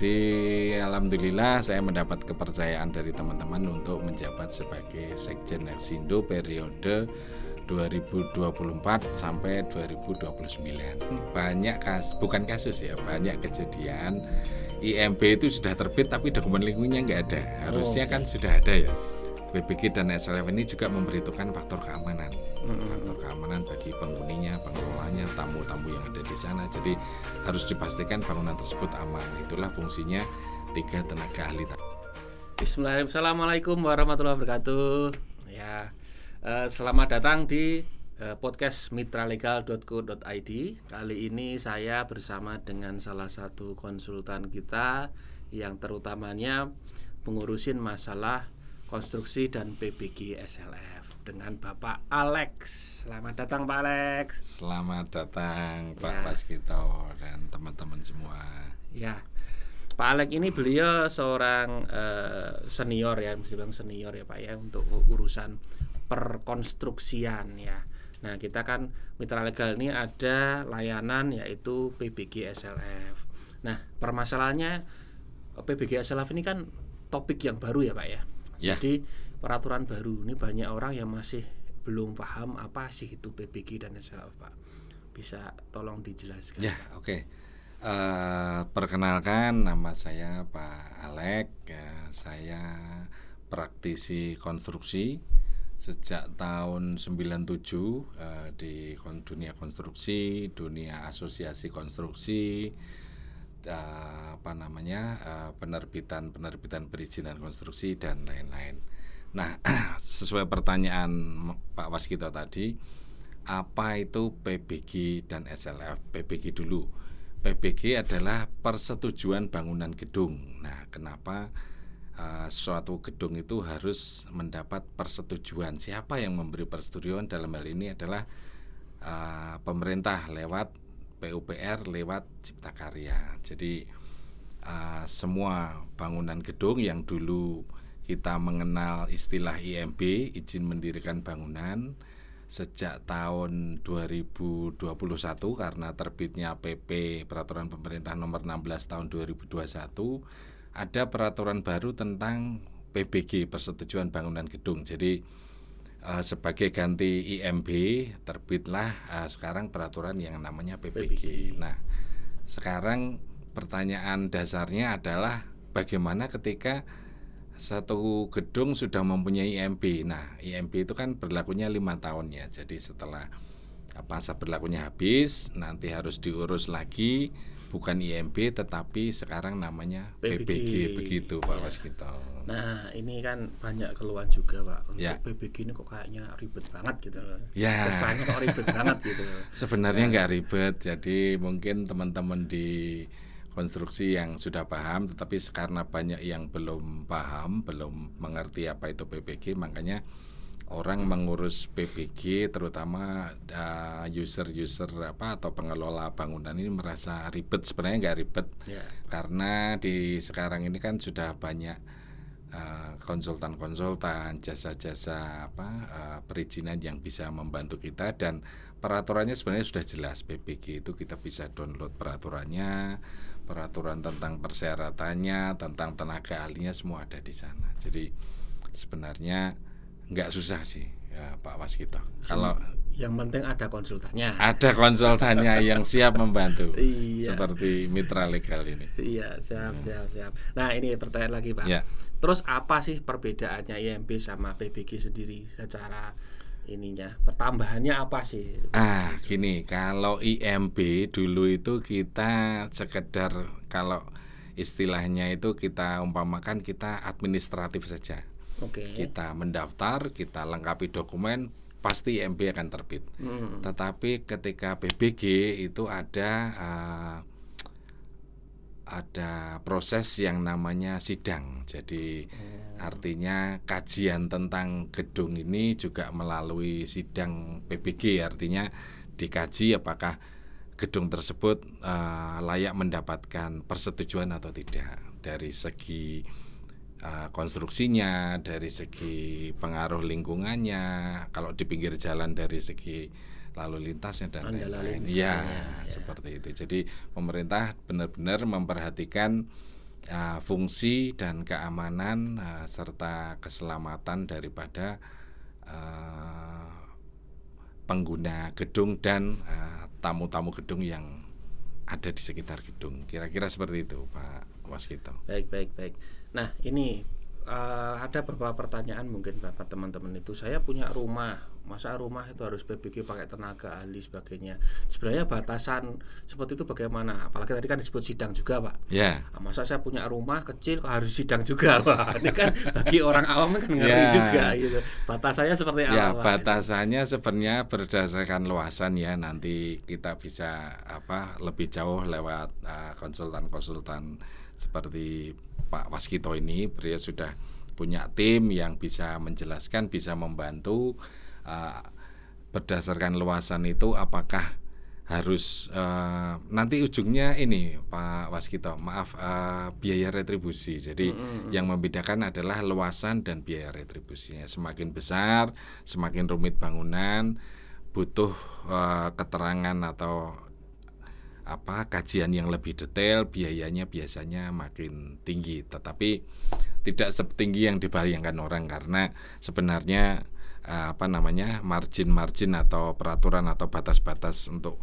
Jadi alhamdulillah saya mendapat kepercayaan dari teman-teman untuk menjabat sebagai Sekjen Aksindo periode 2024 sampai 2029. Banyak banyak kejadian IMB itu sudah terbit tapi dokumen lingkungannya nggak ada. Harusnya kan sudah ada ya. PBG dan SLF ini juga memberitakan faktor keamanan, faktor keamanan bagi penghuninya, pengelolanya, tamu-tamu yang ada di sana. Jadi harus dipastikan bangunan tersebut aman. Itulah fungsinya 3 tenaga ahli. Bismillahirrahmanirrahim. Assalamualaikum warahmatullahi wabarakatuh. Ya, selamat datang di podcast mitralegal.co.id. Kali ini saya bersama dengan salah satu konsultan kita yang terutamanya mengurusin masalah konstruksi dan PBG SLF dengan Bapak Alex. Selamat datang Pak Alex. Selamat datang Pak Waskito dan teman-teman semua. Ya, Pak Alex ini beliau seorang senior ya, bisa bilang senior ya Pak ya, untuk urusan perkonstruksian ya. Nah, kita kan Mitra Legal ini ada layanan yaitu PBG SLF. Nah, permasalahannya PBG SLF ini kan topik yang baru ya Pak ya. Jadi peraturan baru ini banyak orang yang masih belum paham apa sih itu PBG dan SLF Pak. Bisa tolong dijelaskan? Ya, oke. Perkenalkan, nama saya Pak Alex. Saya praktisi konstruksi sejak tahun 97 di dunia konstruksi, dunia asosiasi konstruksi, penerbitan perizinan konstruksi dan lain-lain. Nah, sesuai pertanyaan Pak Waskito tadi, apa itu PBG dan SLF? PBG dulu. PBG adalah persetujuan bangunan gedung. Nah, kenapa suatu gedung itu harus mendapat persetujuan? Siapa yang memberi persetujuan? Dalam hal ini adalah pemerintah lewat PUPR, lewat Cipta Karya. Jadi semua bangunan gedung yang dulu kita mengenal istilah IMB, izin mendirikan bangunan, sejak tahun 2021 karena terbitnya PP Peraturan Pemerintah Nomor 16 tahun 2021, ada peraturan baru tentang PBG, persetujuan bangunan gedung. Jadi sebagai ganti IMB terbitlah sekarang peraturan yang namanya PBG. Nah, sekarang pertanyaan dasarnya adalah bagaimana ketika satu gedung sudah mempunyai IMB. Nah, IMB itu kan berlakunya 5 tahun ya. Jadi setelah masa berlakunya habis, nanti harus diurus lagi, bukan IMB tetapi sekarang namanya PBG. Begitu Pak Waskito. Nah, ini kan banyak keluhan juga Pak. Untuk PBG ini kok kayaknya ribet banget gitu. Kesannya kok ribet banget gitu. Sebenarnya nggak ribet. Jadi mungkin teman-teman di konstruksi yang sudah paham, tetapi karena banyak yang belum paham, belum mengerti apa itu PBG, makanya orang mengurus PBG, terutama user atau pengelola bangunan ini merasa ribet. Sebenarnya nggak ribet, karena di sekarang ini kan sudah banyak konsultan, jasa-jasa perizinan yang bisa membantu kita, dan peraturannya sebenarnya sudah jelas. PBG itu kita bisa download peraturannya, peraturan tentang persyaratannya, tentang tenaga ahlinya, semua ada di sana. Jadi sebenarnya nggak susah sih ya, Pak Waskito. Kalau yang penting ada konsultannya. Ada konsultannya yang siap membantu. Seperti Mitra Legal ini. Iya, siap. Nah, ini pertanyaan lagi Pak. Terus apa sih perbedaannya IMB sama PBG sendiri secara ininya? Pertambahannya apa sih? Gini, kalau IMB dulu itu kita sekedar, kalau istilahnya itu kita umpamakan kita administratif saja. Kita mendaftar, kita lengkapi dokumen, pasti IMB akan terbit. Tetapi ketika PBG itu ada proses yang namanya sidang. Jadi artinya kajian tentang gedung ini juga melalui sidang PBG. Artinya dikaji apakah gedung tersebut layak mendapatkan persetujuan atau tidak, dari segi konstruksinya, dari segi pengaruh lingkungannya, kalau di pinggir jalan dari segi lalu lintasnya dan lain-lain. Seperti itu. Jadi pemerintah benar-benar memperhatikan fungsi dan keamanan serta keselamatan daripada pengguna gedung dan tamu-tamu gedung yang ada di sekitar gedung. Kira-kira seperti itu, Pak Waskito. Baik. Nah, ini ada beberapa pertanyaan mungkin Bapak teman-teman itu. Saya punya rumah, masa rumah itu harus PBG pakai tenaga ahli sebagainya. Sebenarnya batasan seperti itu bagaimana? Apalagi tadi kan disebut sidang juga, Pak. Ya. Nah, masa saya punya rumah kecil kok harus sidang juga, Pak? Ini kan bagi orang awam kan ngeri juga gitu. Batasannya seperti apa, Ya, Pak? batasannya sebenarnya berdasarkan luasan ya. Nanti kita bisa lebih jauh lewat konsultan-konsultan seperti Pak Waskito ini. Beliau sudah punya tim yang bisa menjelaskan, bisa membantu berdasarkan luasan itu apakah harus nanti ujungnya ini Pak Waskito, biaya retribusi. Jadi yang membedakan adalah luasan dan biaya retribusinya. Semakin besar, semakin rumit bangunan, butuh keterangan atau kajian yang lebih detail, biayanya biasanya makin tinggi, tetapi tidak setinggi yang dibayangkan orang, karena sebenarnya margin atau peraturan atau batas-batas untuk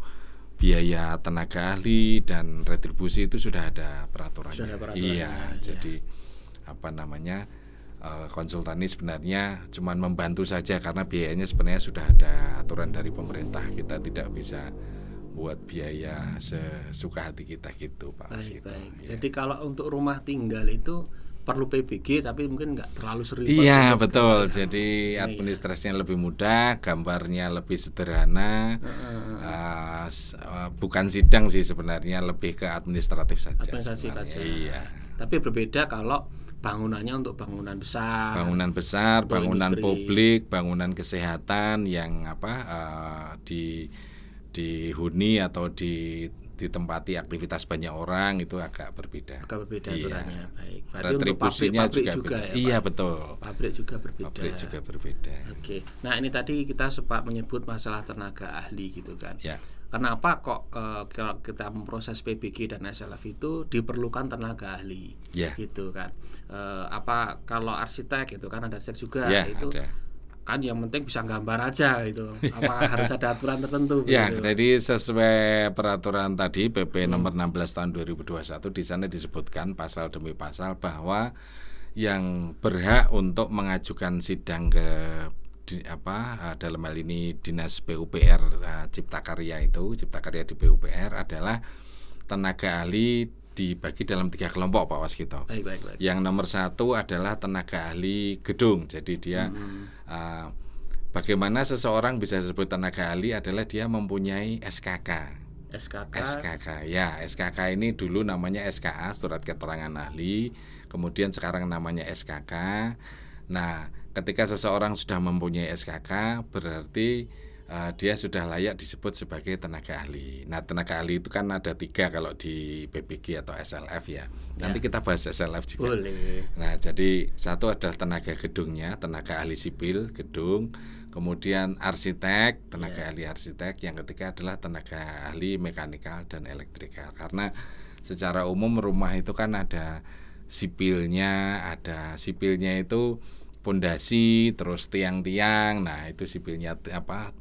biaya tenaga ahli dan retribusi itu sudah ada peraturannya. Iya. Jadi konsultan ini sebenarnya cuma membantu saja, karena biayanya sebenarnya sudah ada aturan dari pemerintah. Kita tidak bisa buat biaya sesuka hati kita gitu, Pak. Baik. Ya. Jadi kalau untuk rumah tinggal itu perlu PBG tapi mungkin nggak terlalu sering. Iya, betul. Jadi administrasinya lebih mudah, gambarnya lebih sederhana. Bukan sidang sih sebenarnya, lebih ke administratif saja. Administratif saja. Iya. Tapi berbeda kalau bangunannya untuk bangunan besar. Bangunan publik, bangunan kesehatan yang dihuni atau ditempati aktivitas banyak orang, itu agak berbeda. Aturannya. Baik. Berarti retribusinya untuk pabrik juga ya, Pak? Iya, betul. Pabrik juga berbeda. Oke. Nah, ini tadi kita sempat menyebut masalah tenaga ahli gitu kan. Ya. Kenapa kok kalau kita memproses PBG dan SLF itu diperlukan tenaga ahli? Ya. Gitu kan. Kalau arsitek gitu kan, ada arsitek juga itu. Ada. Kan yang penting bisa gambar aja gitu. Apakah harus ada aturan tertentu? Ya, gitu? jadi sesuai peraturan tadi PP nomor 16 tahun 2021, di sana disebutkan pasal demi pasal bahwa yang berhak untuk mengajukan sidang ke dalam hal ini Dinas PUPR Cipta Karya di PUPR adalah tenaga ahli dibagi dalam 3 kelompok, Pak Waskito. Baik. Yang nomor 1 adalah tenaga ahli gedung. Jadi dia bagaimana seseorang bisa disebut tenaga ahli adalah dia mempunyai SKK. Ya, SKK ini dulu namanya SKA, surat keterangan ahli, kemudian sekarang namanya SKK. Nah, ketika seseorang sudah mempunyai SKK, berarti dia sudah layak disebut sebagai tenaga ahli. Nah, tenaga ahli itu kan ada 3 kalau di PBG atau SLF ya. Nanti kita bahas SLF juga. Boleh. Nah, jadi 1 adalah tenaga gedungnya, tenaga ahli sipil gedung. Kemudian arsitek, tenaga ahli arsitek. Yang ketiga adalah tenaga ahli mekanikal dan elektrikal. Karena secara umum rumah itu kan ada sipilnya itu pondasi, terus tiang-tiang. Nah, itu sipilnya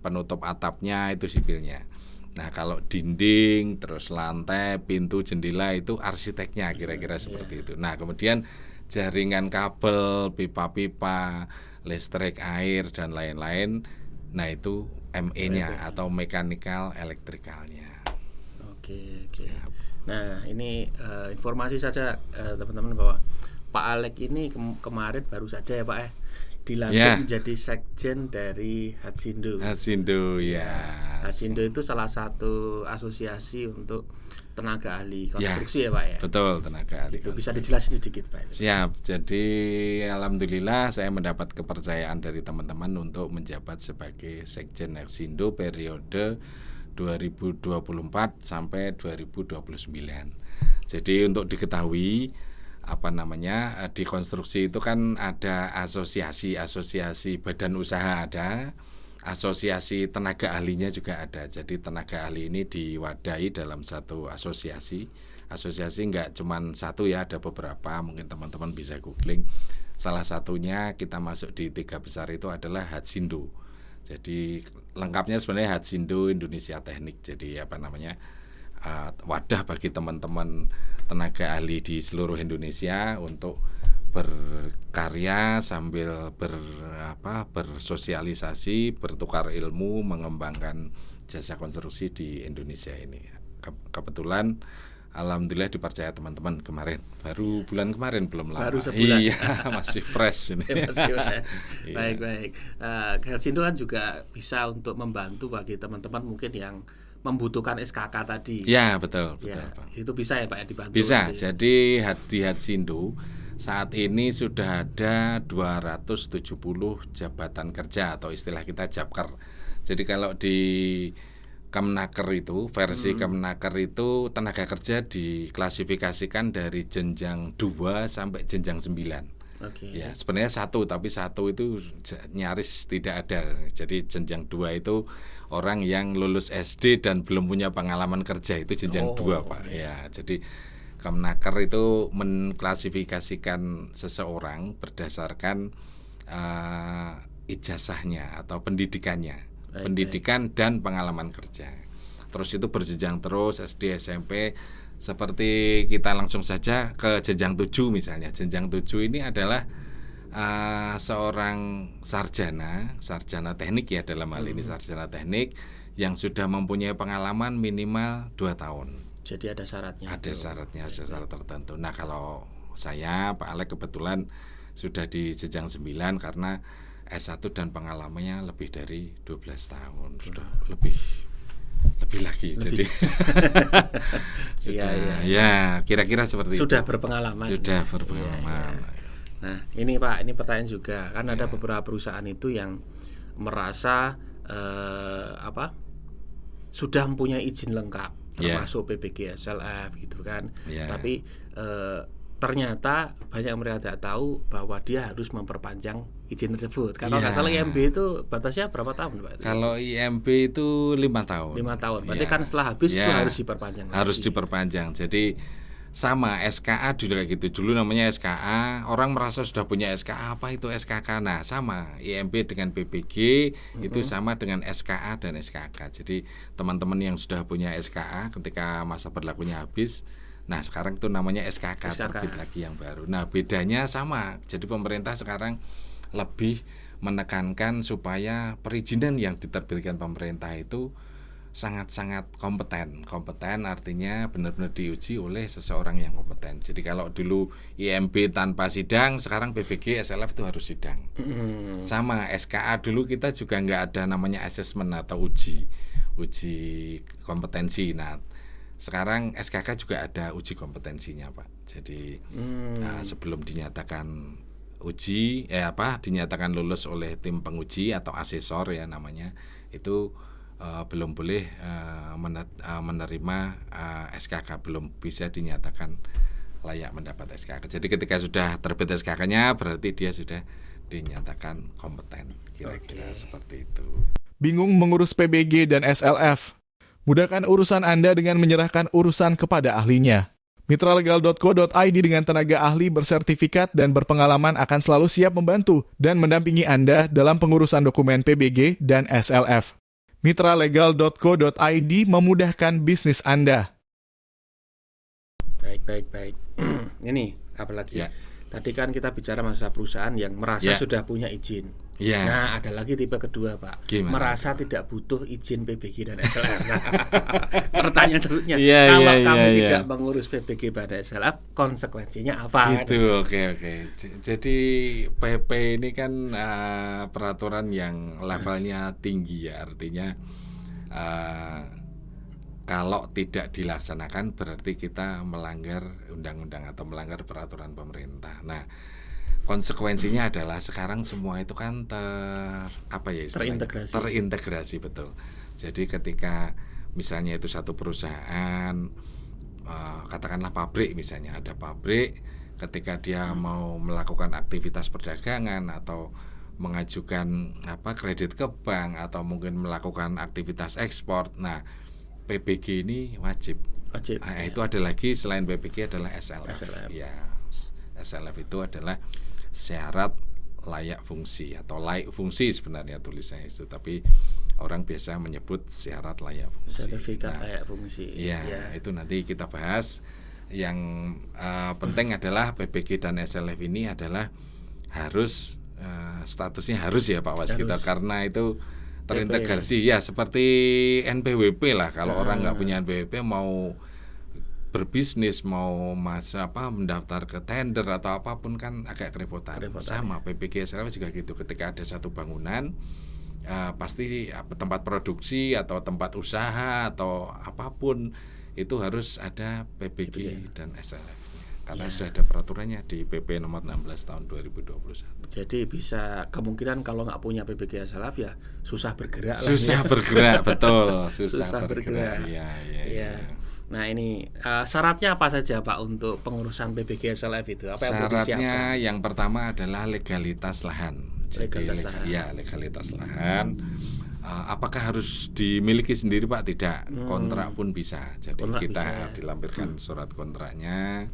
penutup atapnya itu sipilnya. Nah, kalau dinding, terus lantai, pintu, jendela itu arsiteknya, kira-kira seperti itu. Nah, kemudian jaringan kabel, pipa-pipa, listrik, air dan lain-lain. Nah, itu ME-nya atau mechanical elektrikalnya. Oke. Nah, ini informasi saja teman-teman bahwa Pak Alek ini kemarin baru saja ya Pak dilantik menjadi sekjen dari Hatsindo ya. Hatsindo itu salah satu asosiasi untuk tenaga ahli konstruksi ya Pak ya. Betul, tenaga ahli. Itu bisa dijelasin sedikit Pak. Siap. Jadi alhamdulillah saya mendapat kepercayaan dari teman-teman untuk menjabat sebagai sekjen Hatsindo periode 2024 sampai 2029. Jadi untuk diketahui di konstruksi itu kan ada asosiasi badan usaha, ada asosiasi tenaga ahlinya juga ada. Jadi tenaga ahli ini diwadahi dalam satu asosiasi asosiasi nggak cuman satu ya, ada beberapa, mungkin teman-teman bisa googling. Salah satunya kita masuk di 3 besar itu adalah Hatsindo. Jadi lengkapnya sebenarnya Hatsindo Indonesia Teknik. Jadi wadah bagi teman-teman tenaga ahli di seluruh Indonesia untuk berkarya sambil bersosialisasi, bertukar ilmu, mengembangkan jasa konstruksi di Indonesia ini. Kebetulan alhamdulillah dipercaya teman-teman kemarin, baru bulan kemarin, belum lama. Baru sebulan. Iya, masih fresh ini. Baik. Hatsindo kan juga bisa untuk membantu bagi teman-teman mungkin yang membutuhkan SKK tadi. Ya, betul. Itu bisa ya Pak ya, dibantu. Bisa. Jadi di Hatsindo saat ini sudah ada 270 jabatan kerja atau istilah kita Jabker. Jadi kalau di Kemnaker itu, versi Kemnaker itu tenaga kerja diklasifikasikan dari jenjang 2 sampai jenjang 9. Ya, sebenarnya satu, tapi satu itu nyaris tidak ada. Jadi jenjang 2 itu orang yang lulus SD dan belum punya pengalaman kerja, itu jenjang 2 Pak. Ya, jadi Kemnaker itu mengklasifikasikan seseorang berdasarkan ijazahnya atau pendidikannya, pendidikan dan pengalaman kerja. Terus itu berjenjang terus SD, SMP. Seperti kita langsung saja ke jenjang 7 misalnya. Jenjang 7 ini adalah seorang sarjana teknik ya, dalam hal ini sarjana teknik yang sudah mempunyai pengalaman minimal 2 tahun. Jadi ada syaratnya. Ada syarat tertentu. Nah, kalau saya Pak Alek kebetulan sudah di jenjang 9 karena S1 dan pengalamannya lebih dari 12 tahun. Sudah lebih lagi. Jadi sudah, ya kira-kira seperti sudah itu. berpengalaman. Sudah berpengalaman. Nah, ini Pak, ini pertanyaan juga. Kan ada beberapa perusahaan itu yang merasa sudah mempunyai izin lengkap, termasuk PPG SLF gitu kan. Tapi ternyata banyak yang mereka tidak tahu bahwa dia harus memperpanjang izin tersebut. Kalau nggak salah IMB itu batasnya berapa tahun Pak? Kalau IMB itu 5 tahun. 5 tahun. Berarti kan setelah habis itu harus diperpanjang. Harus diperpanjang. Jadi sama SKA dulu kayak gitu. Dulu namanya SKA, orang merasa sudah punya SKA, apa itu SKK. Nah, sama IMB dengan PPG itu sama dengan SKA dan SKK. Jadi teman-teman yang sudah punya SKA ketika masa berlakunya habis, nah sekarang itu namanya SKK. Terbit lagi yang baru. Nah, bedanya sama. Jadi pemerintah sekarang lebih menekankan supaya perizinan yang diterbitkan pemerintah itu sangat-sangat kompeten. Kompeten artinya benar-benar diuji oleh seseorang yang kompeten. Jadi kalau dulu IMB tanpa sidang, sekarang PPG SLF itu harus sidang. Sama SKA dulu kita juga nggak ada namanya assessment atau uji kompetensi. Nah, sekarang SKK juga ada uji kompetensinya Pak. Jadi sebelum dinyatakan dinyatakan lulus oleh tim penguji atau asesor ya namanya, itu belum boleh menerima SKK, belum bisa dinyatakan layak mendapat SKK. Jadi ketika sudah terbit SKK-nya berarti dia sudah dinyatakan kompeten. Kira-kira seperti itu. Bingung mengurus PBG dan SLF? Mudahkan urusan Anda dengan menyerahkan urusan kepada ahlinya. Mitralegal.co.id dengan tenaga ahli bersertifikat dan berpengalaman akan selalu siap membantu dan mendampingi Anda dalam pengurusan dokumen PBG dan SLF. Mitralegal.co.id memudahkan bisnis Anda. Baik. Ini apalagi? Ya. Tadi kan kita bicara masalah perusahaan yang merasa sudah punya izin. Nah, ada lagi tipe kedua Pak. Gimana? Merasa tidak butuh izin PBG dan SLF. Pertanyaan selanjutnya, kalau kami tidak mengurus PBG dan SLF, konsekuensinya apa? Gitu, oke. Jadi PP ini kan peraturan yang levelnya tinggi ya, artinya kalau tidak dilaksanakan berarti kita melanggar undang-undang atau melanggar peraturan pemerintah. Nah, konsekuensinya adalah sekarang semua itu kan terintegrasi betul. Jadi ketika misalnya itu satu perusahaan, katakanlah pabrik misalnya, ada pabrik, ketika dia mau melakukan aktivitas perdagangan atau mengajukan kredit ke bank atau mungkin melakukan aktivitas ekspor, nah PBG ini wajib. Wajib. Itu ada lagi selain PPG adalah SLF. SLF. Ya, SLF itu adalah syarat layak fungsi atau layak fungsi sebenarnya tulisannya itu, tapi orang biasa menyebut syarat layak fungsi. Sertifikat layak fungsi. Ya, itu nanti kita bahas. Yang penting adalah PPG dan SLF ini adalah harus statusnya harus ya Pak Waskita, karena itu terintegrasi ya seperti NPWP lah. Kalau orang nggak punya NPWP mau berbisnis, mau mendaftar ke tender atau apapun kan agak kerepotan. Sama PPG SLF juga gitu. Ketika ada satu bangunan pasti tempat produksi atau tempat usaha atau apapun itu harus ada PPG dan SLF. Karena sudah ada peraturannya di PP nomor 16 tahun 2021. Jadi bisa kemungkinan kalau nggak punya PPG SLF ya susah bergerak. Susah bergerak, betul. Susah bergerak. Iya. Nah ini syaratnya apa saja Pak untuk pengurusan PPG SLF itu? Apa yang perlu disiapkan? Syaratnya yang pertama adalah legalitas lahan. Legalitas lahan. Apakah harus dimiliki sendiri Pak? Tidak. Kontrak pun bisa. Jadi kontrak kita bisa, dilampirkan surat kontraknya.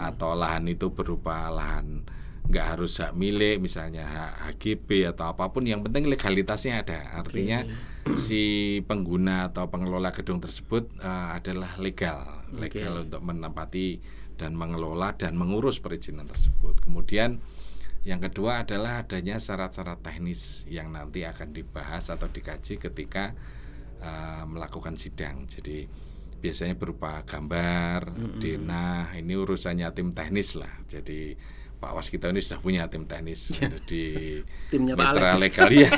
Atau lahan itu berupa lahan nggak harus hak milik, misalnya hak HGB atau apapun, yang penting legalitasnya ada. Artinya si pengguna atau pengelola gedung tersebut adalah legal untuk menempati dan mengelola dan mengurus perizinan tersebut. Kemudian yang kedua adalah adanya syarat-syarat teknis yang nanti akan dibahas atau dikaji ketika melakukan sidang. Jadi biasanya berupa gambar, denah, ini urusannya tim teknis lah. Jadi Pak Waskita ini sudah punya tim teknis di Mitra Legal ya.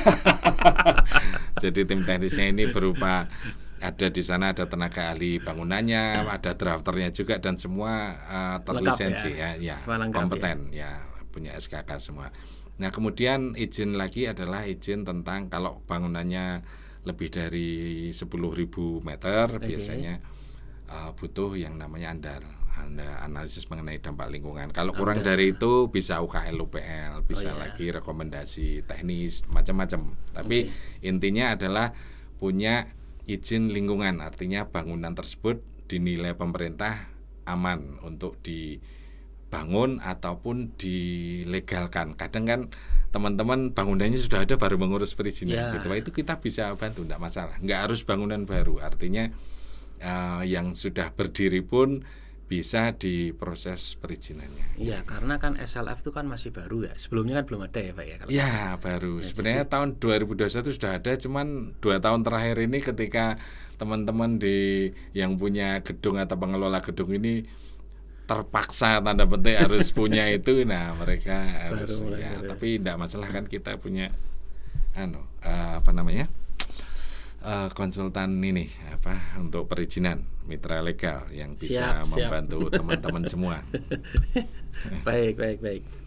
Jadi tim teknisnya ini berupa ada di sana ada tenaga ahli bangunannya, ada drafternya juga, dan semua terlisensi ya kompeten ya, punya SKK semua. Nah kemudian izin lagi adalah izin tentang kalau bangunannya lebih dari 10.000 meter biasanya butuh yang namanya analisis mengenai dampak lingkungan. Kalau kurang dari itu bisa UKL UPL, bisa lagi rekomendasi teknis macam-macam. Tapi intinya adalah punya izin lingkungan, artinya bangunan tersebut dinilai pemerintah aman untuk dibangun ataupun dilegalkan. Kadang kan teman-teman bangunannya sudah ada baru mengurus perizinan gitu. Itu kita bisa bantu, tidak masalah. Nggak harus bangunan baru, artinya yang sudah berdiri pun bisa diproses perizinannya. Iya, karena kan SLF itu kan masih baru ya. Sebelumnya kan belum ada ya Pak ya. Ya baru. Sebenarnya tahun 2021 sudah ada, cuman 2 tahun terakhir ini ketika teman-teman yang punya gedung atau pengelola gedung ini terpaksa tanda petik harus punya itu, nah mereka harus tapi tidak masalah kan, kita punya konsultan ini untuk perizinan Mitra Legal yang bisa membantu teman-teman semua. Baik.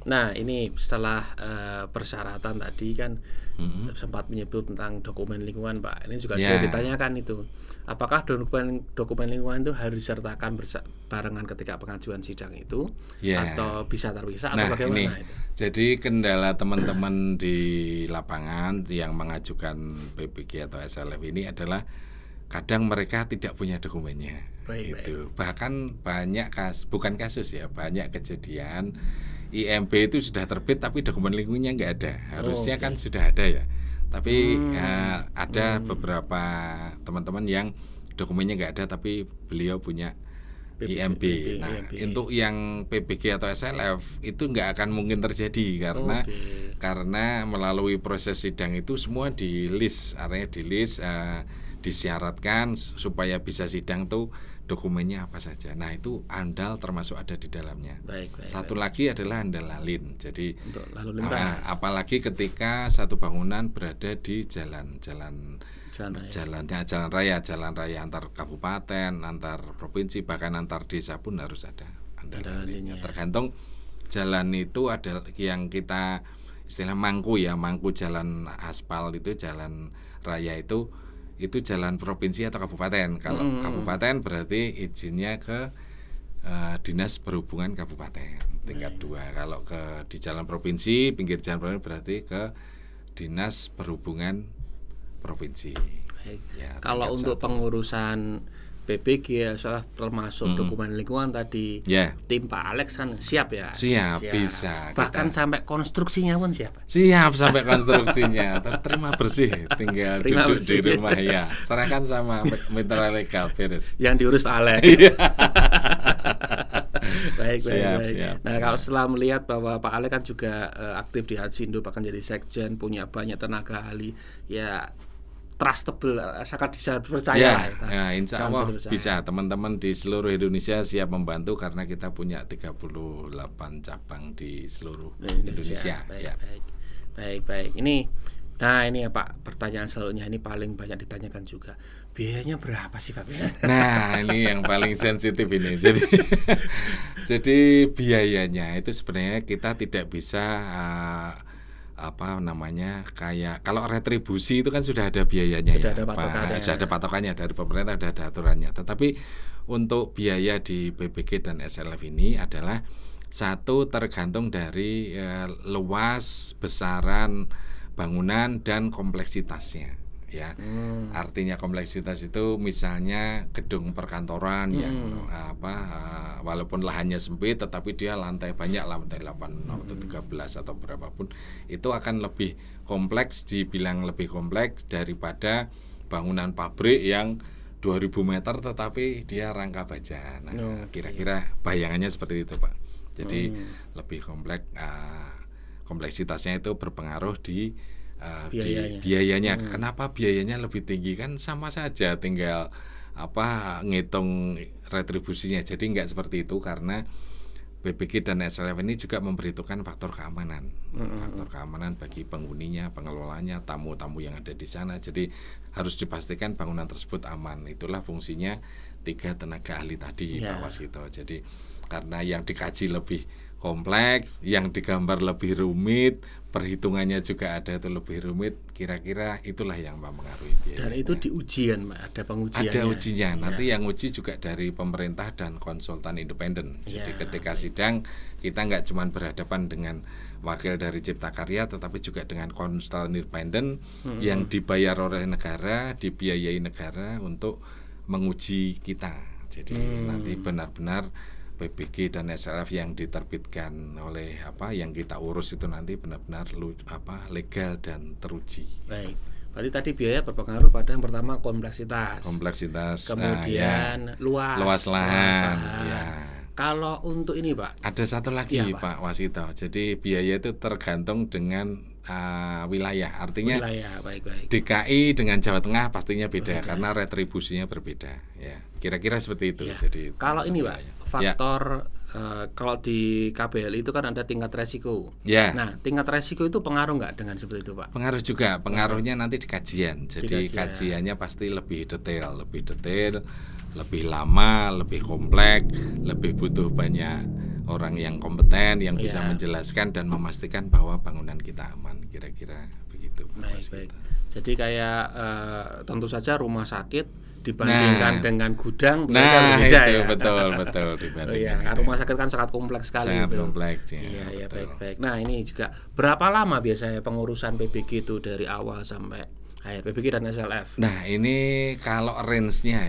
Nah ini setelah persyaratan tadi kan sempat menyebut tentang dokumen lingkungan Pak. Ini juga sudah ditanyakan itu. Apakah dokumen lingkungan itu harus disertakan barengan ketika pengajuan sidang itu atau bisa terpisah atau bagaimana itu? Jadi kendala teman-teman di lapangan yang mengajukan PPG atau SLF ini adalah kadang mereka tidak punya dokumennya. Baik. Bahkan banyak banyak kejadian IMB itu sudah terbit tapi dokumen lingkungannya nggak ada. Harusnya kan sudah ada ya. Tapi ada beberapa teman-teman yang dokumennya nggak ada tapi beliau punya IMB. Nah, untuk yang PPG atau SLF itu nggak akan mungkin terjadi karena melalui proses sidang itu semua di list, disyaratkan supaya bisa sidang tuh dokumennya apa saja. Nah itu andal termasuk ada di dalamnya. Satu lagi adalah andal lalin. Jadi untuk lalu lintas. Apalagi ketika satu bangunan berada di jalan raya antar kabupaten, antar provinsi, bahkan antar desa pun harus ada andal lalinnya. Tergantung jalan itu ada yang kita istilah mangku jalan aspal itu, jalan raya itu jalan provinsi atau kabupaten. Kalau kabupaten berarti izinnya ke Dinas Perhubungan Kabupaten tingkat 2. Kalau di jalan provinsi, pinggir jalan provinsi berarti ke Dinas Perhubungan Provinsi. Kalau untuk pengurusan PBG termasuk dokumen lingkungan tadi. Tim Pak Alex kan siap ya. Siap. Bisa. Bahkan sampai konstruksinya pun siap. Siap sampai konstruksinya. Terima bersih, tinggal duduk di rumah ya. Serahkan sama mitra legal beres. Yang diurus Pak Alex. Baik. Nah, kalau setelah melihat bahwa Pak Alex kan juga aktif di Hatsindo, bahkan jadi sekjen, punya banyak tenaga ahli, ya trustable, sangat bisa dipercaya. Insya Allah bisa. Teman-teman di seluruh Indonesia siap membantu karena kita punya 38 cabang di seluruh Indonesia. Baik. Ini ya Pak, pertanyaan selanjutnya ini paling banyak ditanyakan juga. Biayanya berapa sih Pak? Nah, ini yang paling sensitif ini. Jadi biayanya itu sebenarnya kita tidak bisa kayak kalau retribusi itu kan sudah ada biayanya, sudah ada patokannya dari pemerintah, ada aturannya. Tetapi untuk biaya di PBG dan SLF ini adalah satu tergantung dari luas, besaran bangunan dan kompleksitasnya. Ya, artinya kompleksitas itu misalnya gedung perkantoran yang walaupun lahannya sempit tetapi dia lantai banyak, lantai 8 atau 13 atau berapapun, itu akan lebih kompleks, dibilang lebih kompleks daripada bangunan pabrik yang 2000 meter tetapi dia rangka baja. Nah, kira-kira bayangannya seperti itu Pak. Jadi lebih kompleks, kompleksitasnya itu berpengaruh di biayanya. Kenapa biayanya lebih tinggi? Kan sama saja, tinggal ngitung retribusinya. Jadi enggak seperti itu karena PBG dan SLF ini juga memperhitungkan faktor keamanan. Faktor keamanan bagi penghuninya, pengelolanya, tamu-tamu yang ada di sana. Jadi harus dipastikan bangunan tersebut aman. Itulah fungsinya 3 tenaga ahli tadi Pak Wasito. Jadi karena yang dikaji lebih kompleks, yang digambar lebih rumit, perhitungannya juga ada itu lebih rumit, kira-kira itulah yang mempengaruhi biaya. Dan itu diujian, Pak, ada pengujiannya. Ada ujinya. Nanti yang uji juga dari pemerintah dan konsultan independen. Jadi ketika sidang kita nggak cuma berhadapan dengan wakil dari Cipta Karya, tetapi juga dengan konsultan independen yang dibayar oleh negara, dibiayai negara untuk menguji kita. Jadi nanti benar-benar PBG dan SLF yang diterbitkan oleh yang kita urus itu nanti benar-benar legal dan teruji. Baik. Berarti tadi biaya berpengaruh pada yang pertama kompleksitas, kemudian luas lahan. Ya. Kalau untuk ini Pak, ada satu lagi Pak Wasito. Jadi biaya itu tergantung dengan wilayah. Artinya baik. DKI dengan Jawa Tengah pastinya beda karena retribusinya berbeda. Ya, kira-kira seperti itu. Jadi kalau ini Pak, faktor kalau di KBLI itu kan ada tingkat resiko. Nah, tingkat resiko itu pengaruh nggak dengan seperti itu Pak? Pengaruh juga. Pengaruhnya nanti di kajian. Jadi kajiannya pasti lebih detail, lebih lama, lebih kompleks, lebih butuh banyak orang yang kompeten yang bisa menjelaskan dan memastikan bahwa bangunan kita aman. Kira-kira begitu. Baik. Jadi kayak tentu saja rumah sakit dibandingkan dengan gudang berbeda ya. Betul dibandingkan. Rumah sakit kan sangat kompleks sekali. Sangat kompleks. Iya, baik. Nah, ini juga berapa lama biasanya pengurusan PBG itu dari awal sampai akhir, PBG dan SLF? Nah, ini kalau range-nya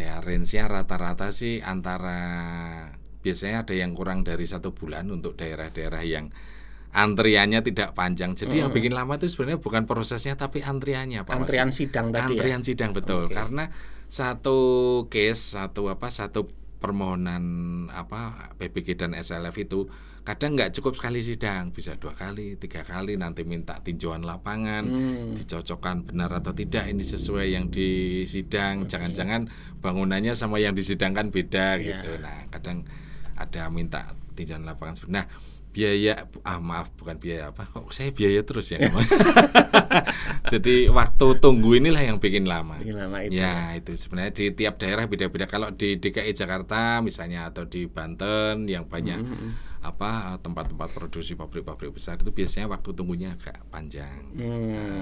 rata-rata sih antara, biasanya ada yang kurang dari 1 bulan untuk daerah-daerah yang antriannya tidak panjang. Jadi yang bikin lama itu sebenarnya bukan prosesnya tapi antriannya Pak. Antrian sidang tadi. Antrian sidang betul. Karena satu case, satu permohonan PBG dan SLF itu kadang nggak cukup sekali sidang, bisa 2 kali, 3 kali, nanti minta tinjauan lapangan, dicocokkan benar atau tidak ini sesuai yang di sidang, jangan-jangan bangunannya sama yang disidangkan beda gitu. Nah, kadang ada minta tinjauan lapangan. Nah, biaya bukan biaya kok saya biaya terus ya. Jadi waktu tunggu inilah yang bikin lama. Itu sebenarnya di tiap daerah beda-beda. Kalau di DKI Jakarta misalnya atau di Banten yang banyak tempat-tempat produksi pabrik-pabrik besar itu biasanya waktu tunggunya agak panjang.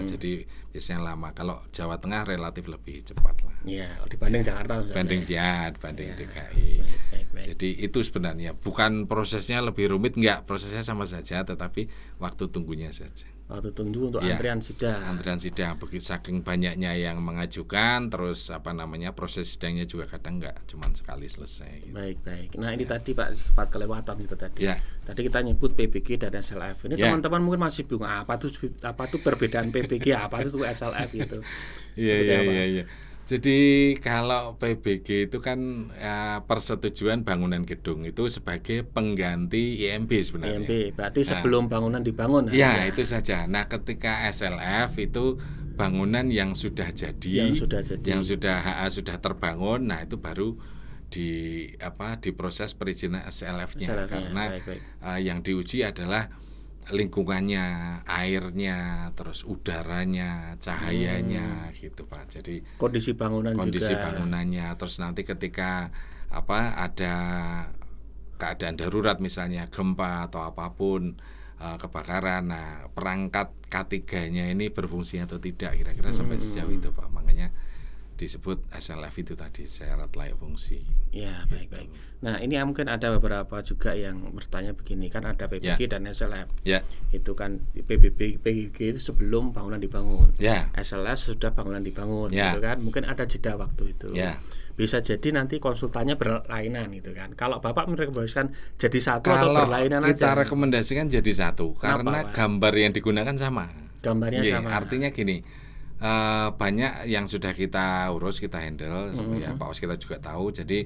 Jadi biasanya lama. Kalau Jawa Tengah relatif lebih cepat lah. Dibanding Jakarta. Dibanding DKI. Baik. Jadi itu sebenarnya bukan prosesnya lebih rumit, prosesnya sama saja, tetapi waktu tunggunya saja. waktu tunggu untuk Ya, antrian sidang. Antrian sidang begitu saking banyaknya yang mengajukan, terus proses sidangnya juga kadang nggak cuma sekali selesai. Gitu. Baik. Nah ini tadi Pak sempat kelewatan itu tadi. Ya. Tadi kita nyebut PBG dan SLF. Ini teman-teman mungkin masih bingung apa tuh perbedaan PBG, apa tuh SLF gitu. Iya. Jadi kalau PBG itu kan persetujuan bangunan gedung itu sebagai pengganti IMB sebenarnya. IMB berarti sebelum bangunan dibangun. Ya, itu saja. Nah, ketika SLF itu bangunan yang sudah jadi, yang sudah terbangun, nah itu baru diproses perizinan SLF-nya karena yang diuji adalah lingkungannya, airnya, terus udaranya, cahayanya gitu Pak. Jadi kondisi bangunannya, terus nanti ketika ada keadaan darurat misalnya gempa atau apapun, kebakaran, nah perangkat K3-nya ini berfungsi atau tidak kira-kira sampai sejauh itu Pak. Makanya disebut SLF itu tadi, syarat layak fungsi. Ya, baik. Nah, ini mungkin ada beberapa juga yang bertanya begini, kan ada PBG dan SLF. Ya. Itu kan PBG itu sebelum bangunan dibangun. Ya. SLF sudah bangunan dibangun, gitu kan. Mungkin ada jeda waktu itu. Ya. Bisa jadi nanti konsultannya berlainan gitu kan. Kalau Bapak merekomendasikan jadi satu atau berlainan aja. Kita rekomendasikan jadi satu karena gambar yang digunakan sama. Gambarnya sama. Artinya gini. Banyak yang sudah kita urus, kita handle, ya Pak Os kita juga tahu. Jadi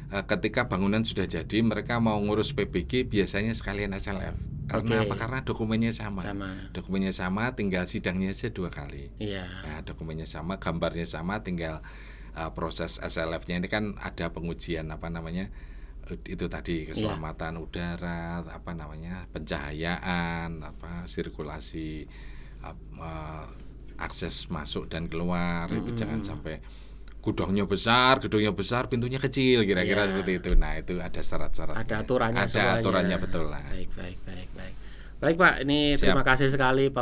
ketika bangunan sudah jadi, mereka mau ngurus PBG biasanya sekalian SLF. Karena apa? Karena dokumennya sama. Dokumennya sama, tinggal sidangnya aja 2 kali. Iya. Nah, dokumennya sama, gambarnya sama, tinggal proses SLF-nya ini kan ada pengujian itu tadi keselamatan udara, pencahayaan, sirkulasi, akses masuk dan keluar, itu jangan sampai gedungnya besar, pintunya kecil, kira-kira seperti itu. Nah, itu ada syarat-syarat. Ada aturannya. Ada aturannya betul lah. Baik Pak, ini terima kasih sekali,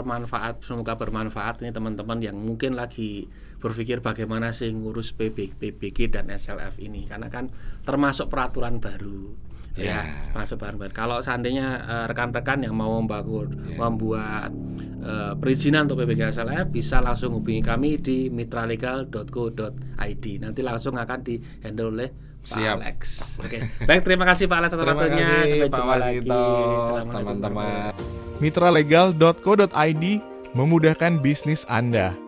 semoga bermanfaat ini teman-teman yang mungkin lagi berpikir bagaimana sih ngurus PBG dan SLF ini, karena kan termasuk peraturan baru. Masuk baru. Kalau seandainya rekan-rekan yang mau membuat perizinan untuk PBG SLF, bisa langsung hubungi kami di mitralegal.co.id. Nanti langsung akan di-handle oleh Pak Alex. Oke. Baik, terima kasih Pak Alex atas waktunya. Sampai jumpa lagi. Teman-teman. mitralegal.co.id memudahkan bisnis Anda.